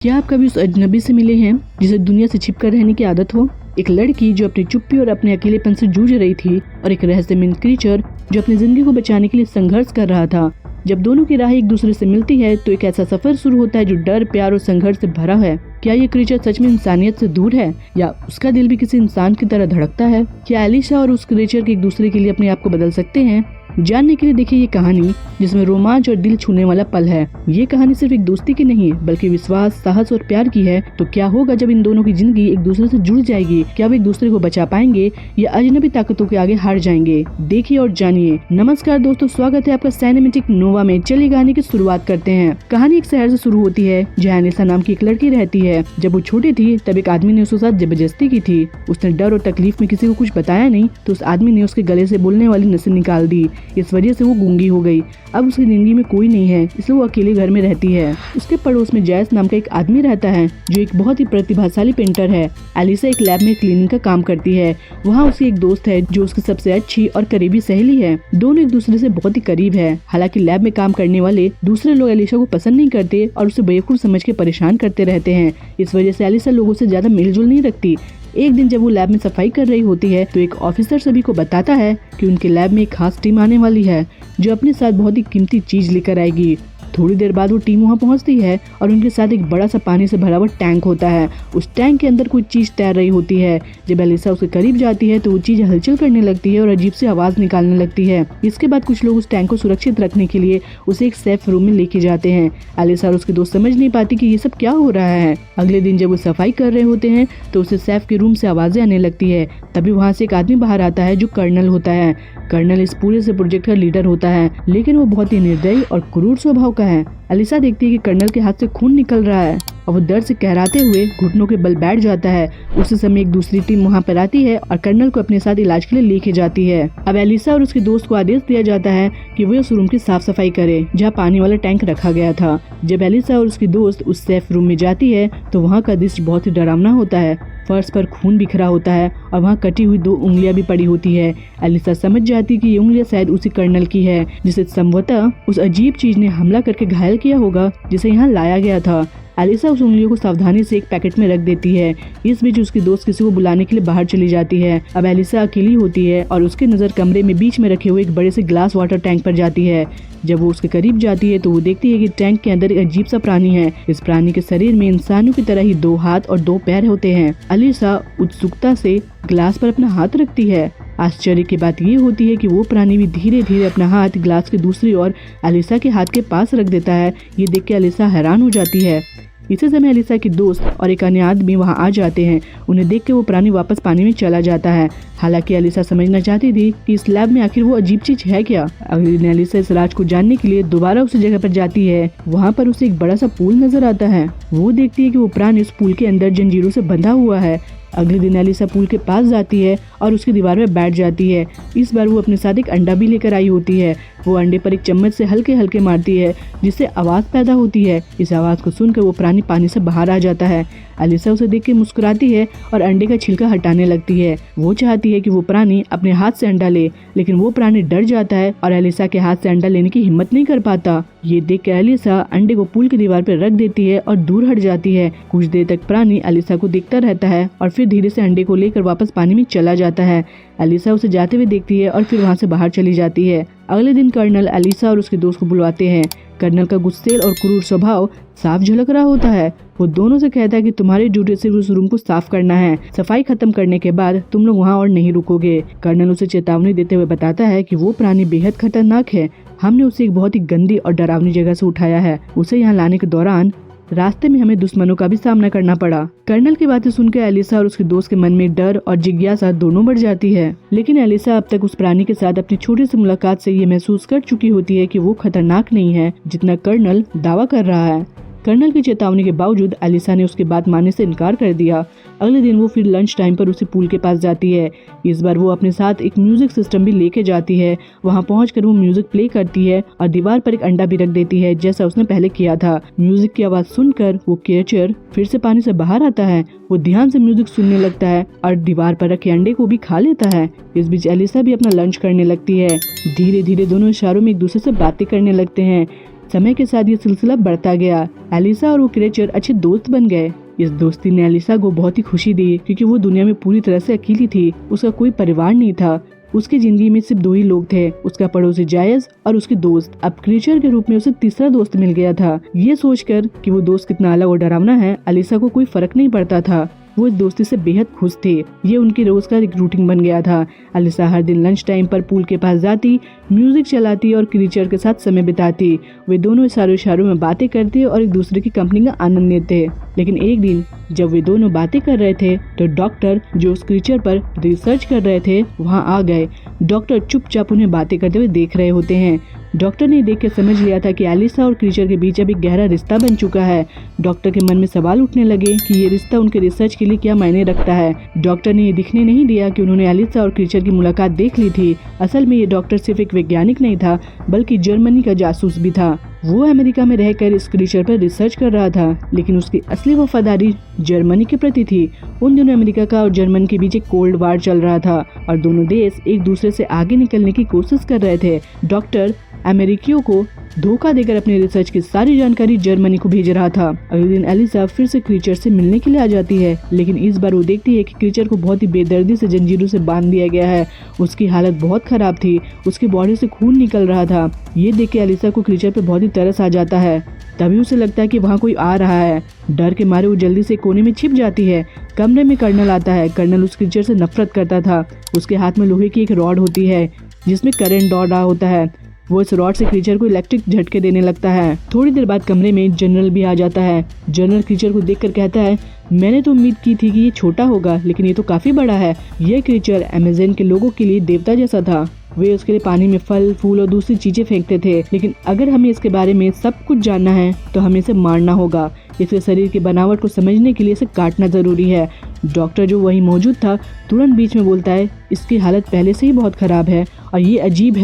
क्या आप कभी उस अजनबी से मिले हैं जिसे दुनिया से छिपकर रहने की आदत हो? एक लड़की जो अपनी चुप्पी और अपने अकेलेपन से जूझ रही थी और एक रहस्यमय क्रीचर जो अपनी जिंदगी को बचाने के लिए संघर्ष कर रहा था। जब दोनों की राह एक दूसरे से मिलती है तो एक ऐसा सफर शुरू होता है जो डर, प्यार और संघर्ष से भरा है। क्या ये क्रीचर सच में इंसानियत से दूर है या उसका दिल भी किसी इंसान की तरह धड़कता है? क्या एलिसा और उस क्रीचर के एक दूसरे के लिए अपने आप को बदल सकते हैं? जानने के लिए देखिए ये कहानी जिसमें रोमांच और दिल छूने वाला पल है। ये कहानी सिर्फ एक दोस्ती की नहीं है बल्कि विश्वास, साहस और प्यार की है। तो क्या होगा जब इन दोनों की जिंदगी एक दूसरे से जुड़ जाएगी? क्या वे एक दूसरे को बचा पाएंगे या अजनबी ताकतों के आगे हार जाएंगे? देखिए और जानिए। नमस्कार दोस्तों, स्वागत है आपका सिनेमैटिक नोवा में। चलिए कहानी की शुरुआत करते हैं। कहानी एक शहर से शुरू होती है जहाँ एलिसा नाम की एक लड़की रहती है। जब वो छोटी थी तब एक आदमी ने उसके साथ जबरदस्ती की थी। उसने डर और तकलीफ में किसी को कुछ बताया नहीं तो उस आदमी ने उसके गले से बोलने वाली नसें निकाल दी। इस वजह से वो गूंगी हो गई। अब उसकी जिंदगी में कोई नहीं है, इसलिए वो अकेले घर में रहती है। उसके पड़ोस में जैस नाम का एक आदमी रहता है जो एक बहुत ही प्रतिभाशाली पेंटर है। एलिसा एक लैब में क्लीनिंग का काम करती है। वहाँ उसकी एक दोस्त है जो उसकी सबसे अच्छी और करीबी सहेली है। दोनों एक दूसरे से बहुत ही करीब है। हालांकि लैब में काम करने वाले दूसरे लोग एलिसा को पसंद नहीं करते और उसे बेवकूफ समझ के परेशान करते रहते हैं। इस वजह से एलिसा लोगों से ज्यादा मेलजोल नहीं रखती। एक दिन जब वो लैब में सफाई कर रही होती है तो एक ऑफिसर सभी को बताता है कि उनके लैब में एक खास टीम आने वाली है जो अपने साथ बहुत ही कीमती चीज लेकर आएगी। थोड़ी देर बाद वो टीम वहाँ पहुँचती है और उनके साथ एक बड़ा सा पानी से भरा हुआ टैंक होता है। उस टैंक के अंदर कोई चीज तैर रही होती है। जब एलिसा उसके करीब जाती है तो वो चीज हलचल करने लगती है और अजीब सी आवाज निकालने लगती है। इसके बाद कुछ लोग उस टैंक को सुरक्षित रखने के लिए उसे एक सेफ रूम में लेके जाते हैं। एलिसा और उसके दोस्त समझ नहीं पाती कि ये सब क्या हो रहा है। अगले दिन जब वो सफाई कर रहे होते हैं तो उसे सेफ के रूम से आवाजें आने लगती है। तभी वहाँ से एक आदमी बाहर आता है जो कर्नल होता है। कर्नल इस पूरे से प्रोजेक्ट का लीडर होता है, लेकिन वो बहुत ही निर्दयी और क्रूर स्वभाव का है। एलिसा देखती है कि कर्नल के हाथ से खून निकल रहा है और वो दर्द से कहराते हुए घुटनों के बल बैठ जाता है। उसी समय एक दूसरी टीम वहाँ पर आती है और कर्नल को अपने साथ इलाज के लिए लेके जाती है। अब एलिसा और उसके दोस्त को आदेश दिया जाता है कि वे उस रूम की साफ सफाई करे जहाँ पानी वाला टैंक रखा गया था। जब एलिसा और उसकी दोस्त उस सेफ रूम में जाती है तो वहाँ का दृश्य बहुत ही डरावना होता है। फर्श पर खून बिखरा होता है और वहाँ कटी हुई 2 उंगलियां भी पड़ी होती है। एलिसा समझ जाती कि ये उंगलियां शायद उसी कर्नल की है जिसे संभवतः उस अजीब चीज ने हमला करके घायल किया होगा जिसे यहाँ लाया गया था। एलिसा उस उंगलियों को सावधानी से एक पैकेट में रख देती है। इस बीच उसकी दोस्त किसी को बुलाने के लिए बाहर चली जाती है। अब एलिसा अकेली होती है और उसकी नजर कमरे में बीच में रखे हुए एक बड़े से ग्लास वाटर टैंक पर जाती है। जब वो उसके करीब जाती है तो वो देखती है कि टैंक के अंदर एक अजीब सा प्राणी है। इस प्राणी के शरीर में इंसानों की तरह ही 2 हाथ और 2 पैर होते हैं। एलिसा उत्सुकता से ग्लास पर अपना हाथ रखती है। आश्चर्य की बात ये होती है कि वो प्राणी भी धीरे धीरे अपना हाथ ग्लास की दूसरी ओर एलिसा के हाथ के पास रख देता है। ये देख के एलिसा हैरान हो जाती है। इसी समय एलिसा की दोस्त और एक अन्य आदमी वहां आ जाते हैं। उन्हें देख के वो प्राणी वापस पानी में चला जाता है। हालांकि एलिसा समझना चाहती थी कि इस लैब में आखिर वो अजीब चीज है क्या। अगले दिन एलिसा इस राज को जानने के लिए दोबारा उस जगह पर जाती है। वहाँ पर उसे एक बड़ा सा पूल नजर आता है। वो देखती है कि वो प्राणी उस पूल के अंदर जंजीरों से बंधा हुआ है। अगले दिन एलिसा पूल के पास जाती है और उसकी दीवार में बैठ जाती है। इस बार वो अपने साथ एक अंडा भी लेकर आई होती है। वो अंडे पर एक चम्मच से हल्के हल्के मारती है जिससे आवाज पैदा होती है। इस आवाज को सुनकर वो प्राणी पानी से बाहर आ जाता है। एलिसा उसे देख के मुस्कुराती है और अंडे का छिलका हटाने लगती है। वो चाहती है कि वो प्राणी अपने हाथ से अंडा ले, लेकिन वो प्राणी डर जाता है और एलिसा के हाथ से अंडा लेने की हिम्मत नहीं कर पाता। ये देख कर एलिसा अंडे को पूल की दीवार पर रख देती है और दूर हट जाती है। कुछ देर तक प्राणी एलिसा को देखता रहता है और फिर धीरे से अंडे को लेकर वापस पानी में चला जाता है। एलिसा उसे जाते हुए देखती है और फिर वहाँ से बाहर चली जाती है। अगले दिन कर्नल एलिसा और उसके दोस्त को बुलवाते हैं। कर्नल का गुस्सेल और क्रूर स्वभाव साफ झलक रहा होता है। वो दोनों से कहता है कि तुम्हारी ड्यूटी सिर्फ उस रूम को साफ करना है। सफाई खत्म करने के बाद तुम लोग वहाँ और नहीं रुकोगे। कर्नल उसे चेतावनी देते हुए बताता है कि वो प्राणी बेहद खतरनाक है। हमने उसे एक बहुत ही गंदी और डरावनी जगह से उठाया है। उसे यहाँ लाने के दौरान रास्ते में हमें दुश्मनों का भी सामना करना पड़ा। कर्नल की बातें सुनकर एलिसा और उसके दोस्त के मन में डर और जिज्ञासा दोनों बढ़ जाती है। लेकिन एलिसा अब तक उस प्राणी के साथ अपनी छोटी सी मुलाकात से ये महसूस कर चुकी होती है कि वो खतरनाक नहीं है जितना कर्नल दावा कर रहा है। कर्नल की चेतावनी के बावजूद एलिसा ने उसकी बात मानने से इनकार कर दिया। अगले दिन वो फिर लंच टाइम पर उसी पूल के पास जाती है। इस बार वो अपने साथ एक म्यूजिक सिस्टम भी लेके जाती है। वहाँ पहुंचकर वो म्यूजिक प्ले करती है और दीवार पर एक अंडा भी रख देती है जैसा उसने पहले किया था। म्यूजिक की आवाज सुनकर वो क्रिएचर फिर से पानी से बाहर आता है। वो ध्यान से म्यूजिक सुनने लगता है और दीवार पर रखे अंडे को भी खा लेता है। इस बीच एलिसा भी अपना लंच करने लगती है। धीरे धीरे दोनों इशारों में एक दूसरे से बातें करने लगते हैं। समय के साथ ये सिलसिला बढ़ता गया। एलिसा और वो क्रीचर अच्छे दोस्त बन गए। इस दोस्ती ने एलिसा को बहुत ही खुशी दी क्योंकि वो दुनिया में पूरी तरह से अकेली थी। उसका कोई परिवार नहीं था। उसकी जिंदगी में सिर्फ 2 ही लोग थे, उसका पड़ोसी जायज और उसके दोस्त। अब क्रीचर के रूप में उसे तीसरा दोस्त मिल गया था। ये सोचकर कि वो दोस्त कितना अलग और डरावना है, एलिसा को कोई फर्क नहीं पड़ता था। वो इस दोस्ती से बेहद खुश थे। ये उनकी रोज का एक रूटीन बन गया था। एलिसा हर दिन लंच टाइम पर पूल के पास जाती, म्यूजिक चलाती और क्रीचर के साथ समय बिताती। वे दोनों इशारों में बातें करते और एक दूसरे की कंपनी का आनंद लेते। लेकिन एक दिन जब वे दोनों बातें कर रहे थे तो डॉक्टर जो उस क्रीचर पर रिसर्च कर रहे थे वहाँ आ गए। डॉक्टर चुपचाप उन्हें बातें करते हुए देख रहे होते हैं। डॉक्टर ने देख के समझ लिया था कि एलिसा और क्रीचर के बीच अभी गहरा रिश्ता बन चुका है। डॉक्टर के मन में सवाल उठने लगे कि ये रिश्ता उनके रिसर्च के लिए क्या मायने रखता है। डॉक्टर ने ये दिखने नहीं दिया कि उन्होंने एलिसा और क्रीचर की मुलाकात देख ली थी। असल में ये डॉक्टर सिर्फ एक वैज्ञानिक नहीं था बल्कि जर्मनी का जासूस भी था। वो अमेरिका में रहकर इस क्रीचर पर रिसर्च कर रहा था, लेकिन उसकी असली वफादारी जर्मनी के प्रति थी। उन दिनों अमेरिका का और जर्मनी के बीच एक कोल्ड वार चल रहा था और दोनों देश एक दूसरे से आगे निकलने की कोशिश कर रहे थे। डॉक्टर अमेरिकियों को धोखा देकर अपने रिसर्च की सारी जानकारी जर्मनी को भेज रहा था। अगले दिन एलिसा फिर से क्रीचर से मिलने के लिए आ जाती है, लेकिन इस बार वो देखती है कि क्रीचर को बहुत ही बेदर्दी से जंजीरों से बांध दिया गया है। उसकी हालत बहुत खराब थी, उसकी बॉडी से खून निकल रहा था। ये देख के एलिसा को क्रीचर पे बहुत ही तरस आ जाता है। तभी उसे लगता है कि वहाँ कोई आ रहा है। डर के मारे वो जल्दी से कोने में छिप जाती है। कमरे में कर्नल आता है। कर्नल उस क्रीचर से नफरत करता था। उसके हाथ में लोहे की एक रॉड होती है जिसमें करंट दौड़ रहा होता है। वो इस रॉड से क्रीचर को इलेक्ट्रिक झटके देने लगता है। थोड़ी देर बाद कमरे में जनरल भी आ जाता है। जनरल क्रीचर को देखकर कहता है, मैंने तो उम्मीद की थी कि ये छोटा होगा, लेकिन ये तो काफी बड़ा है। यह क्रीचर अमेज़न के लोगों के लिए देवता जैसा था। वे उसके लिए पानी में फल, फूल और दूसरी चीजें फेंकते थे, लेकिन अगर हमें इसके बारे में सब कुछ जानना है तो हमें इसे मारना होगा। इसके शरीर की बनावट को समझने के लिए इसे काटना जरूरी है। डॉक्टर जो वहीं मौजूद था तुरंत बीच में बोलता है, इसकी हालत पहले से ही बहुत खराब है और ये अजीब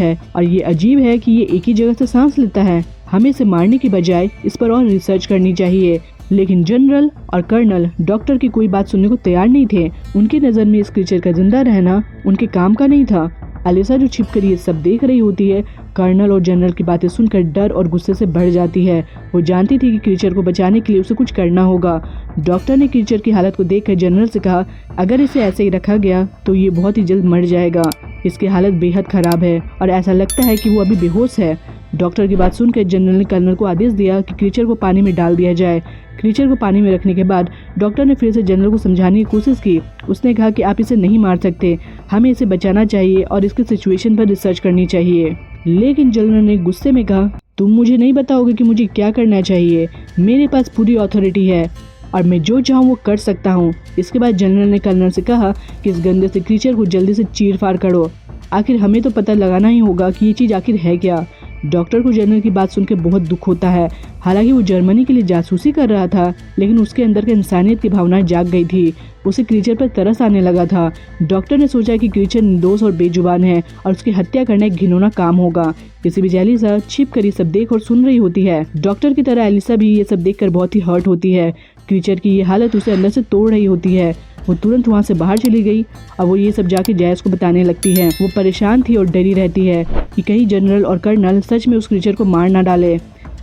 है कि ये एक ही जगह से सांस लेता है। हमें इसे मारने की बजाय इस पर और रिसर्च करनी चाहिए। लेकिन जनरल और कर्नल डॉक्टर की कोई बात सुनने को तैयार नहीं थे। उनकी नजर में इस क्रीचर का जिंदा रहना उनके काम का नहीं था। एलिसा जो छिपकर ये सब देख रही होती है, कर्नल और जनरल की बातें सुनकर डर और गुस्से से बढ़ जाती है। वो जानती थी कि क्रीचर को बचाने के लिए उसे कुछ करना होगा। डॉक्टर ने क्रीचर की हालत को देखकर जनरल से कहा, अगर इसे ऐसे ही रखा गया तो ये बहुत ही जल्द मर जाएगा। इसकी हालत बेहद खराब है और ऐसा लगता है कि वो अभी बेहोश है। डॉक्टर की बात सुनकर जनरल ने कर्नल को आदेश दिया कि क्रीचर को पानी में डाल दिया जाए। क्रीचर को पानी में रखने के बाद डॉक्टर ने फिर से जनरल को समझाने की कोशिश की। उसने कहा कि आप इसे नहीं मार सकते, हमें इसे बचाना चाहिए और इसके सिचुएशन पर रिसर्च करनी चाहिए। लेकिन जनरल ने गुस्से में कहा, तुम मुझे नहीं बताओगे कि मुझे क्या करना चाहिए? मेरे पास पूरी अथॉरिटी है और मैं जो चाहूँ वो कर सकता हूँ। इसके बाद जनरल ने कर्नल से कहा कि इस गंदे से क्रीचर को जल्दी से चीर फाड़ करो। आखिर हमें तो पता लगाना ही होगा कि ये चीज़ आखिर है क्या। डॉक्टर को जनरल की बात सुनकर बहुत दुख होता है। हालांकि वो जर्मनी के लिए जासूसी कर रहा था, लेकिन उसके अंदर के इंसानियत की भावनाएं जाग गई थी। उसे क्रीचर पर तरस आने लगा था। डॉक्टर ने सोचा कि क्रीचर निर्दोष और बेजुबान है और उसकी हत्या करना एक घिनौना काम होगा। इसी बीच एलिसा छिप कर ये सब देख और सुन रही होती है। डॉक्टर की तरह एलिसा भी ये सब देखकर बहुत ही हर्ट होती है। क्रीचर की ये हालत उसे अंदर से तोड़ रही होती है। वो तुरंत वहाँ से बाहर चली गई और वो ये सब जाके जायज को बताने लगती है। वो परेशान थी और डरी रहती है कि कहीं जनरल और कर्नल सच में उस क्रीचर को मार ना डाले।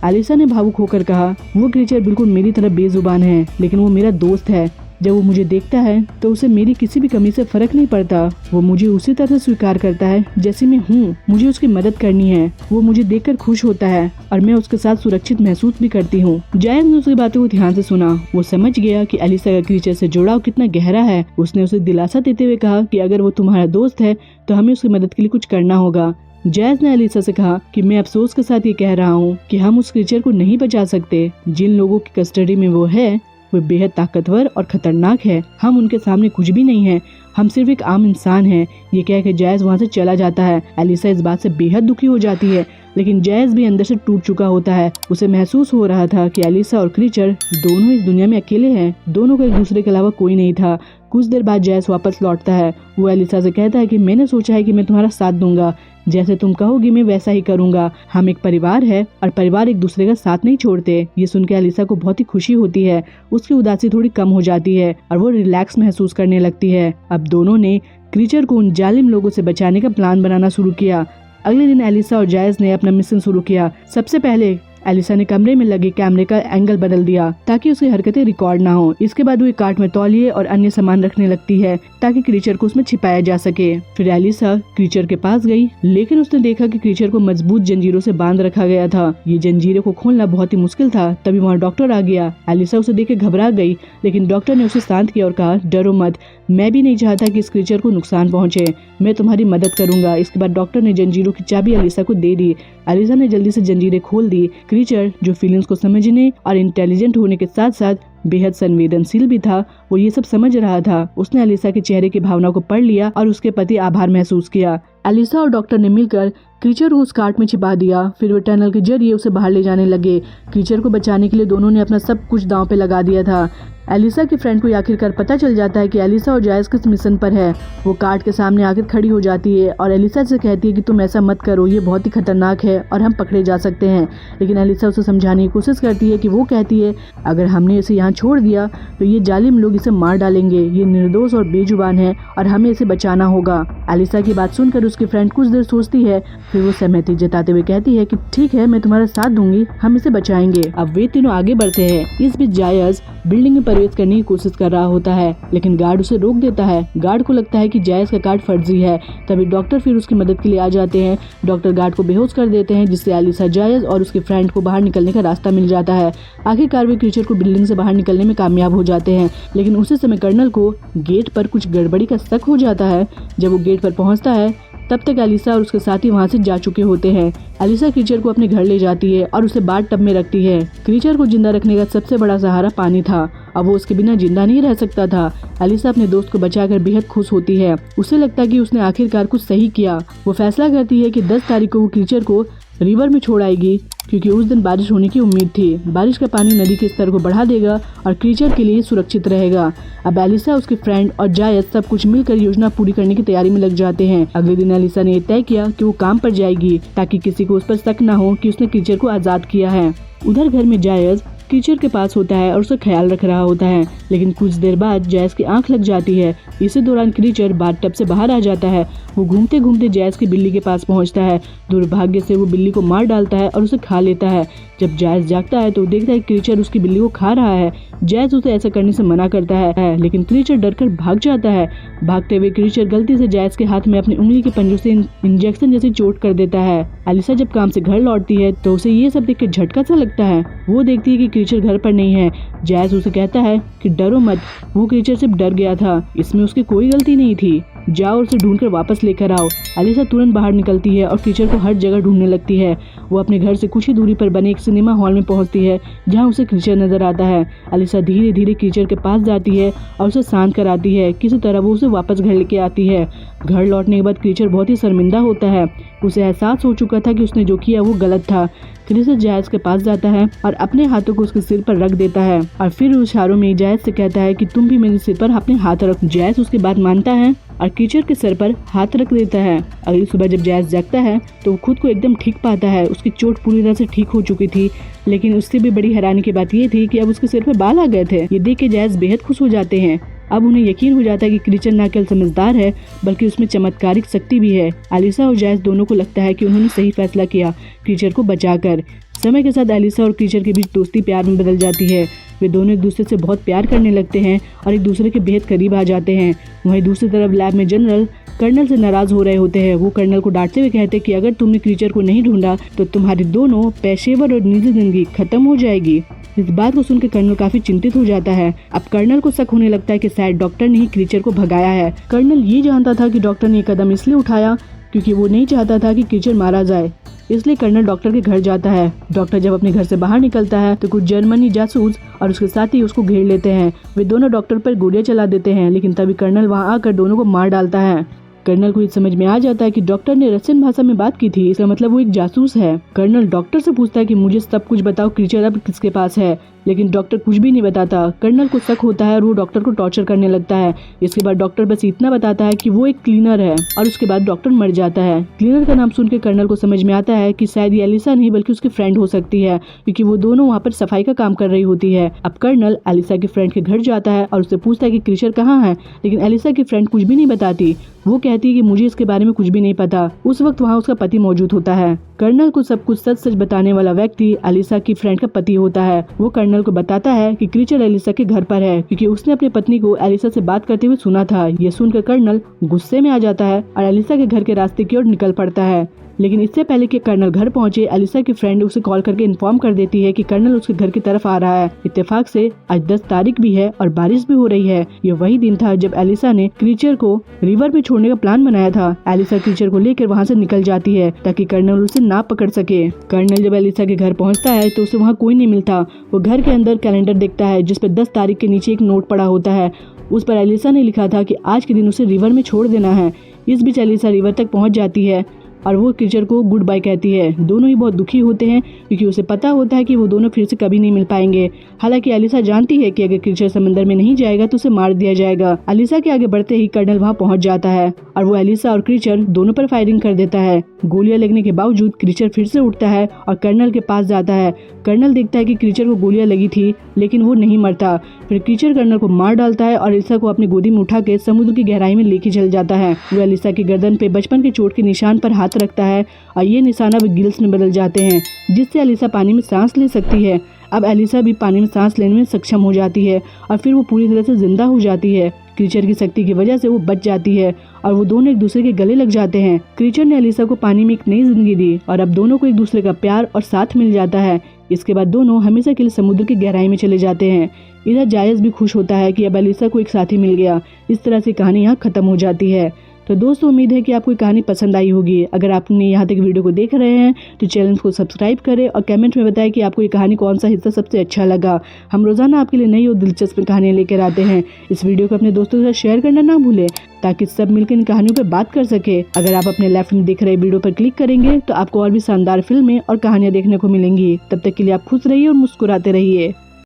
एलिसा ने भावुक होकर कहा, वो क्रीचर बिल्कुल मेरी तरह बेजुबान है, लेकिन वो मेरा दोस्त है। जब वो मुझे देखता है तो उसे मेरी किसी भी कमी से फर्क नहीं पड़ता। वो मुझे उसी तरह स्वीकार करता है जैसे मैं हूँ। मुझे उसकी मदद करनी है। वो मुझे देखकर खुश होता है और मैं उसके साथ सुरक्षित महसूस भी करती हूँ। जायज ने उसकी बातों को ध्यान से सुना। वो समझ गया कि एलिसा का क्रीचर से जुड़ाव कितना गहरा है। उसने उसे दिलासा देते हुए कहा कि अगर वो तुम्हारा दोस्त है तो हमें उसकी मदद के लिए कुछ करना होगा। जैज ने एलिसा से कहा कि मैं अफसोस के साथ ये कह रहा हूँ कि हम उस क्रीचर को नहीं बचा सकते। जिन लोगों की कस्टडी में वो है वे बेहद ताकतवर और खतरनाक है। हम उनके सामने कुछ भी नहीं है। हम सिर्फ एक आम इंसान हैं। ये कह के जायज वहाँ से चला जाता है। एलिसा इस बात से बेहद दुखी हो जाती है, लेकिन जायज भी अंदर से टूट चुका होता है। उसे महसूस हो रहा था कि एलिसा और क्रीचर दोनों इस दुनिया में अकेले हैं। दोनों को एक दूसरे के अलावा कोई नहीं था। कुछ देर बाद जायज वापस लौटता है। वो एलिसा से कहता है कि मैंने सोचा है कि मैं तुम्हारा साथ दूंगा। जैसे तुम कहोगी मैं वैसा ही करूंगा। हम एक परिवार है और परिवार एक दूसरे का साथ नहीं छोड़ते। ये सुनकर एलिसा को बहुत ही खुशी होती है। उसकी उदासी थोड़ी कम हो जाती है और वो रिलैक्स महसूस करने लगती है। अब दोनों ने क्रीचर को उन जालिम लोगों से बचाने का प्लान बनाना शुरू किया। अगले दिन एलिसा और जायज ने अपना मिशन शुरू किया। सबसे पहले एलिसा ने कमरे में लगे कैमरे का एंगल बदल दिया ताकि उसकी हरकतें रिकॉर्ड ना हो। इसके बाद वो एक कार्ट में तौलिए और अन्य सामान रखने लगती है ताकि क्रीचर को उसमें छिपाया जा सके। फिर एलिसा क्रीचर के पास गई, लेकिन उसने देखा कि क्रीचर को मजबूत जंजीरों से बांध रखा गया था। ये जंजीरों को खोलना बहुत ही मुश्किल था। तभी वहाँ डॉक्टर आ गया। एलिसा उसे देख के घबरा गई, लेकिन डॉक्टर ने उसे शांत किया और कहा, डरो मत, मैं भी नहीं चाहता कि इस क्रीचर को नुकसान पहुंचे, मैं तुम्हारी मदद करूंगा। इसके बाद डॉक्टर ने जंजीरों की चाबी एलिसा को दे दी। एलिसा ने जल्दी से जंजीरें खोल दी। क्रीचर जो फीलिंग्स को समझने और इंटेलिजेंट होने के साथ साथ बेहद संवेदनशील भी था, वो ये सब समझ रहा था। उसने एलिसा के चेहरे की भावना को पढ़ लिया और उसके प्रति आभार महसूस किया। एलिसा और डॉक्टर ने मिलकर क्रीचर को उस कार्ट में छिपा दिया। फिर वे टनल के जरिए उसे बाहर ले जाने लगे। क्रीचर को बचाने के लिए दोनों ने अपना सब कुछ दांव पे लगा दिया था। एलिसा की फ्रेंड को आखिरकार पता चल जाता है कि एलिसा और जायस किस मिशन पर है। वो कार्ट के सामने आकर खड़ी हो जाती है और एलिसा से कहती है कि तुम ऐसा मत करो, ये बहुत ही खतरनाक है और हम पकड़े जा सकते हैं। लेकिन एलिसा उसे समझाने की कोशिश करती है कि वो कहती है, अगर हमने इसे यहाँ छोड़ दिया तो ये जालिम लोग इसे मार डालेंगे। ये निर्दोष और बेजुबान है और हमें इसे बचाना होगा। एलिसा की बात सुनकर उसकी फ्रेंड कुछ देर सोचती है, फिर वो सहमति जताते हुए कहती है कि ठीक है, मैं तुम्हारा साथ दूंगी, हम इसे बचाएंगे। अब वे तीनों आगे बढ़ते हैं। इस बीच जायस बिल्डिंग में प्रवेश करने की कोशिश कर रहा होता है, लेकिन गार्ड उसे रोक देता है। गार्ड को लगता है कि जायस का कार्ड फर्जी है। तभी डॉक्टर फिर उसकी मदद के लिए आ जाते हैं। डॉक्टर गार्ड को बेहोश कर देते हैं, जिससे एलिसा, जायस और उसके फ्रेंड को बाहर निकलने का रास्ता मिल जाता है। आखिरकार वे क्रीचर को बिल्डिंग से बाहर निकलने में कामयाब हो जाते हैं, लेकिन उसी समय कर्नल को गेट पर कुछ गड़बड़ी का शक हो जाता है। जब वो गेट पर पहुंचता है तब तक एलिसा और उसके साथी वहां से जा चुके होते हैं। एलिसा क्रीचर को अपने घर ले जाती है और उसे बाथ टब में रखती है। क्रीचर को जिंदा रखने का सबसे बड़ा सहारा पानी था। अब वो उसके बिना जिंदा नहीं रह सकता था। एलिसा अपने दोस्त को बचाकर बेहद खुश होती है। उसे लगता है कि उसने आखिरकार कुछ सही किया। वो फैसला करती है कि 10 तारीख को वो क्रीचर को रिवर में छोड़ आएगी, क्योंकि उस दिन बारिश होने की उम्मीद थी। बारिश का पानी नदी के स्तर को बढ़ा देगा और क्रीचर के लिए सुरक्षित रहेगा। अब एलिसा, उसके फ्रेंड और जायस सब कुछ मिलकर योजना पूरी करने की तैयारी में लग जाते हैं। अगले दिन एलिसा ने तय किया कि वो काम पर जाएगी ताकि किसी को उस पर शक न हो कि उसने क्रीचर को आजाद किया है। उधर घर में जायस क्रीचर के पास होता है और उसका ख्याल रख रहा होता है, लेकिन कुछ देर बाद जायस की आंख लग जाती है। इसी दौरान क्रीचर बाथ टब से बाहर आ जाता है। वो घूमते घूमते जायस की बिल्ली के पास पहुंचता है। दुर्भाग्य से वो बिल्ली को मार डालता है और उसे खा लेता है। जब जायस जागता है तो देखता है कि क्रीचर उसकी बिल्ली को खा रहा है। जायस उसे ऐसा करने से मना करता है, लेकिन क्रीचर डरकर भाग जाता है। भागते हुए क्रीचर गलती से जायस के हाथ में अपनी उंगली के पंजों से इंजेक्शन जैसी चोट कर देता है। एलिसा जब काम से घर लौटती है तो उसे ये सब देख कर झटका सा लगता है। वो देखती है कि क्रीचर घर पर नहीं है। जायस उसे कहता है कि डरो मत, वो क्रीचर सिर्फ डर गया था, इसमें उसकी कोई गलती नहीं थी। जाओ और उसे ढूंढकर वापस लेकर आओ। एलिसा तुरंत बाहर निकलती है और क्रीचर को हर जगह ढूंढने लगती है। वो अपने घर से कुछ ही दूरी पर बने एक सिनेमा हॉल में पहुंचती है, जहां उसे क्रीचर नजर आता है। एलिसा धीरे धीरे क्रीचर के पास जाती है और उसे शांत कराती है। किसी तरह वो उसे वापस घर लेके आती है। घर लौटने के बाद क्रीचर बहुत ही शर्मिंदा होता है। उसे एहसास हो चुका था कि उसने जो किया वो गलत था। क्रीचर जायस के पास जाता है और अपने हाथों को उसके सिर पर रख देता है और फिर इशारों में जायस से कहता है कि तुम भी मेरे सिर पर अपने हाथ रख। जायस उसकी बात मानता है और क्रीचर के सिर पर हाथ रख देता है। अगली सुबह जब जायस जागता है तो वो खुद को एकदम ठीक पाता है। उसकी चोट पूरी तरह से ठीक हो चुकी थी, लेकिन उससे भी बड़ी हैरानी की बात ये थी कि अब उसके सिर पर बाल आ गए थे। ये देख के जायस बेहद खुश हो जाते हैं। अब उन्हें यकीन हो जाता है कि क्रीचर न केवल समझदार है बल्कि उसमें चमत्कारिक शक्ति भी है। एलिसा और जायस दोनों को लगता है कि उन्होंने सही फैसला किया क्रीचर को बचाकर। समय के साथ एलिसा और क्रीचर के बीच दोस्ती प्यार में बदल जाती है। वे दोनों एक दूसरे से बहुत प्यार करने लगते हैं और एक दूसरे के बेहद करीब आ जाते हैं। वहीं दूसरी तरफ लैब में जनरल कर्नल से नाराज हो रहे होते हैं। वो कर्नल को डांटते हुए कहते हैं कि अगर तुमने क्रीचर को नहीं ढूंढा तो तुम्हारी दोनों पेशेवर और निजी जिंदगी खत्म हो जाएगी। इस बात को सुनकर कर्नल काफी चिंतित हो जाता है। अब कर्नल को शक होने लगता है कि शायद डॉक्टर ने ही क्रीचर को भगाया है। कर्नल ये जानता था कि डॉक्टर ने ये कदम इसलिए उठाया क्योंकि वो नहीं चाहता था कि क्रीचर मारा जाए, इसलिए कर्नल डॉक्टर के घर जाता है। डॉक्टर जब अपने घर से बाहर निकलता है तो कुछ जर्मनी जासूस और उसके साथी उसको घेर लेते हैं। वे दोनों डॉक्टर पर गोलियां चला देते हैं, लेकिन तभी कर्नल वहां आकर दोनों को मार डालता है। कर्नल को ये समझ में आ जाता है कि डॉक्टर ने रशियन भाषा में बात की थी, इसका मतलब वो एक जासूस है। कर्नल डॉक्टर से पूछता है कि मुझे सब कुछ बताओ, क्रीचर अब किसके पास है, लेकिन डॉक्टर कुछ भी नहीं बताता। कर्नल को शक होता है और वो डॉक्टर को टॉर्चर करने लगता है। इसके बाद डॉक्टर बस इतना बताता है कि वो एक क्लीनर है और उसके बाद डॉक्टर मर जाता है। क्लीनर का नाम सुनकर कर्नल को समझ में आता है कि शायद ये एलिसा नहीं बल्कि उसकी फ्रेंड हो सकती है, क्योंकि वो दोनों वहाँ पर सफाई का काम कर रही होती है। अब कर्नल एलिसा के फ्रेंड के घर जाता है और उससे पूछता है कि क्रीचर कहाँ है, लेकिन एलिसा की फ्रेंड कुछ भी नहीं बताती। वो कहती है कि मुझे इसके बारे में कुछ भी नहीं पता। उस वक्त वहाँ उसका पति मौजूद होता है। कर्नल को सब कुछ सच सच बताने वाला व्यक्ति एलिसा की फ्रेंड का पति होता है। वो कर्नल को बताता है कि क्रीचर एलिसा के घर पर है, क्योंकि उसने अपनी पत्नी को एलिसा से बात करते हुए सुना था। ये सुनकर कर्नल गुस्से में आ जाता है और एलिसा के घर के रास्ते की ओर निकल पड़ता है। लेकिन इससे पहले कि कर्नल घर पहुंचे, एलिसा की फ्रेंड उसे कॉल करके इन्फॉर्म कर देती है कि कर्नल उसके घर की तरफ आ रहा है। इत्तेफाक से आज 10 तारीख भी है और बारिश भी हो रही है। ये वही दिन था जब एलिसा ने क्रीचर को रिवर में छोड़ने का प्लान बनाया था। एलिसा क्रीचर को लेकर वहाँ से निकल जाती है ताकि कर्नल उसे ना पकड़ सके। कर्नल जब एलिसा के घर पहुँचता है तो उसे वहाँ कोई नहीं मिलता। वो घर के अंदर कैलेंडर देखता है जिसपे 10 तारीख के नीचे एक नोट पड़ा होता है। उस पर एलिसा ने लिखा था कि आज के दिन उसे रिवर में छोड़ देना है। इस बीच एलिसा रिवर तक पहुँच जाती है और वो क्रीचर को गुड बाय कहती है। दोनों ही बहुत दुखी होते हैं क्योंकि उसे पता होता है कि वो दोनों फिर से कभी नहीं मिल पाएंगे। हालांकि एलिसा जानती है कि अगर क्रीचर समंदर में नहीं जाएगा तो उसे मार दिया जाएगा। एलिसा के आगे बढ़ते ही कर्नल वहाँ पहुँच जाता है और वो एलिसा और क्रीचर दोनों पर फायरिंग कर देता है। गोलियां लगने के बावजूद क्रीचर फिर से उठता है और कर्नल के पास जाता है। कर्नल देखता है कि क्रीचर को गोलियां लगी थी लेकिन वो नहीं मरता। फिर क्रीचर कर्नल को मार डालता है और एलिसा को अपनी गोदी में उठा के समुद्र की गहराई में लेके चल जाता है। वो एलिसा की गर्दन पे बचपन के चोट के निशान पर हाथ रखता है और ये निशान अब गिल्स में बदल जाते हैं, जिससे एलिसा पानी में सांस ले सकती है। अब एलिसा भी पानी में सांस लेने में सक्षम हो जाती है और फिर वो पूरी तरह से जिंदा हो जाती है। क्रीचर की शक्ति की वजह से वो बच जाती है और वो दोनों एक दूसरे के गले लग जाते हैं। क्रीचर ने एलिसा को पानी में एक नई जिंदगी दी और अब दोनों को एक दूसरे का प्यार और साथ मिल जाता है। इसके बाद दोनों हमेशा के लिए समुद्र की गहराई में चले जाते हैं। इधर जायस भी खुश होता है कि अब एलिसा को एक साथी मिल गया। इस तरह से कहानी यहाँ खत्म हो जाती है। तो दोस्तों, उम्मीद है कि आपको ये कहानी पसंद आई होगी। अगर आपने यहाँ तक वीडियो को देख रहे हैं तो चैनल को सब्सक्राइब करें और कमेंट में बताएं कि आपको ये कहानी कौन सा हिस्सा सबसे अच्छा लगा। हम रोजाना आपके लिए नई और दिलचस्प कहानियाँ लेकर आते हैं। इस वीडियो को अपने दोस्तों के साथ शेयर करना ना भूलें ताकि सब मिलकर इन कहानियों पर बात कर सके। अगर आप अपने लेफ्ट में दिख रहे वीडियो पर क्लिक करेंगे तो आपको और भी शानदार फिल्में और कहानियाँ देखने को मिलेंगी। तब तक के लिए आप खुश रहिए और मुस्कुराते रहिए।